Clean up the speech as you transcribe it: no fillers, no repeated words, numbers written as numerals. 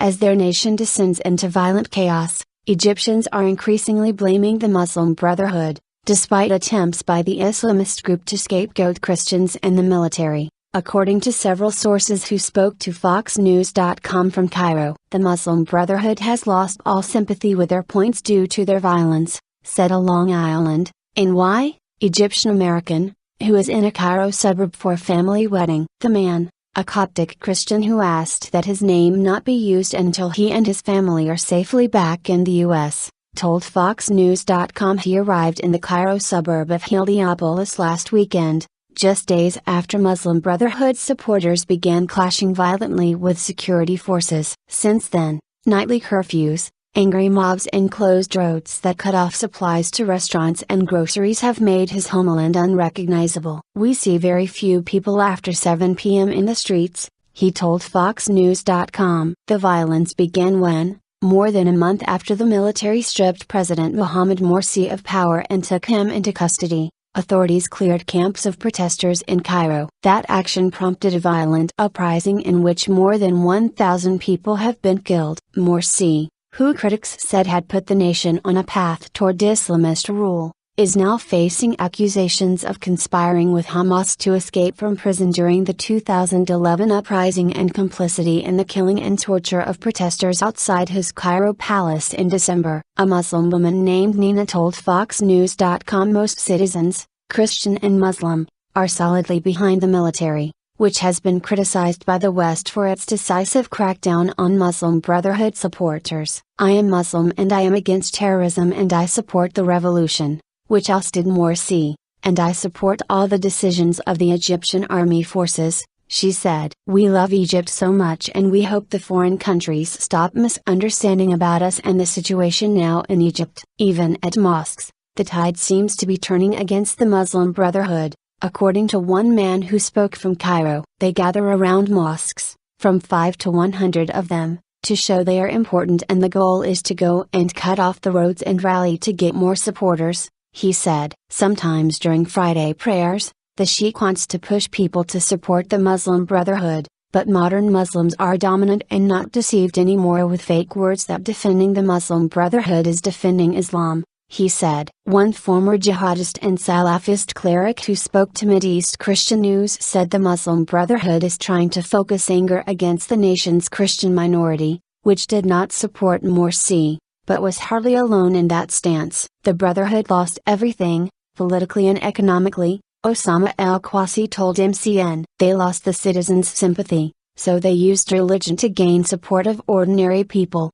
As their nation descends into violent chaos, Egyptians are increasingly blaming the Muslim Brotherhood, despite attempts by the Islamist group to scapegoat Christians and the military. According to several sources who spoke to FoxNews.com from Cairo, the Muslim Brotherhood has lost all sympathy with their points due to their violence, said a Long Island, NY, Egyptian American, who is in a Cairo suburb for a family wedding. The man, a Coptic Christian who asked that his name not be used until he and his family are safely back in the U.S., told FoxNews.com he arrived in the Cairo suburb of Heliopolis last weekend, just days after Muslim Brotherhood supporters began clashing violently with security forces. Since then, nightly curfews, angry mobs and closed roads that cut off supplies to restaurants and groceries have made his homeland unrecognizable. "We see very few people after 7 p.m. in the streets," he told FoxNews.com. The violence began when, more than a month after the military stripped President Mohamed Morsi of power and took him into custody, authorities cleared camps of protesters in Cairo. That action prompted a violent uprising in which more than 1,000 people have been killed. Morsi, who critics said had put the nation on a path toward Islamist rule, is now facing accusations of conspiring with Hamas to escape from prison during the 2011 uprising and complicity in the killing and torture of protesters outside his Cairo palace in December. A Muslim woman named Nina told FoxNews.com most citizens, Christian and Muslim, are solidly behind the military, which has been criticized by the West for its decisive crackdown on Muslim Brotherhood supporters. "I am Muslim and I am against terrorism and I support the revolution, which ousted Morsi, and I support all the decisions of the Egyptian army forces," she said. "We love Egypt so much and we hope the foreign countries stop misunderstanding about us and the situation now in Egypt." Even at mosques, the tide seems to be turning against the Muslim Brotherhood, according to one man who spoke from Cairo. They gather around mosques, from 5 to 100 of them, to show they are important and the goal is to go and cut off the roads and rally to get more supporters, he said. Sometimes during Friday prayers, the Sheikh wants to push people to support the Muslim Brotherhood, but modern Muslims are dominant and not deceived anymore with fake words that defending the Muslim Brotherhood is defending Islam, he said. One former jihadist and Salafist cleric who spoke to Mideast Christian News said the Muslim Brotherhood is trying to focus anger against the nation's Christian minority, which did not support Morsi, but was hardly alone in that stance. "The Brotherhood lost everything, politically and economically," Osama El-Kwasi told MCN. "They lost the citizens' sympathy, so they used religion to gain support of ordinary people."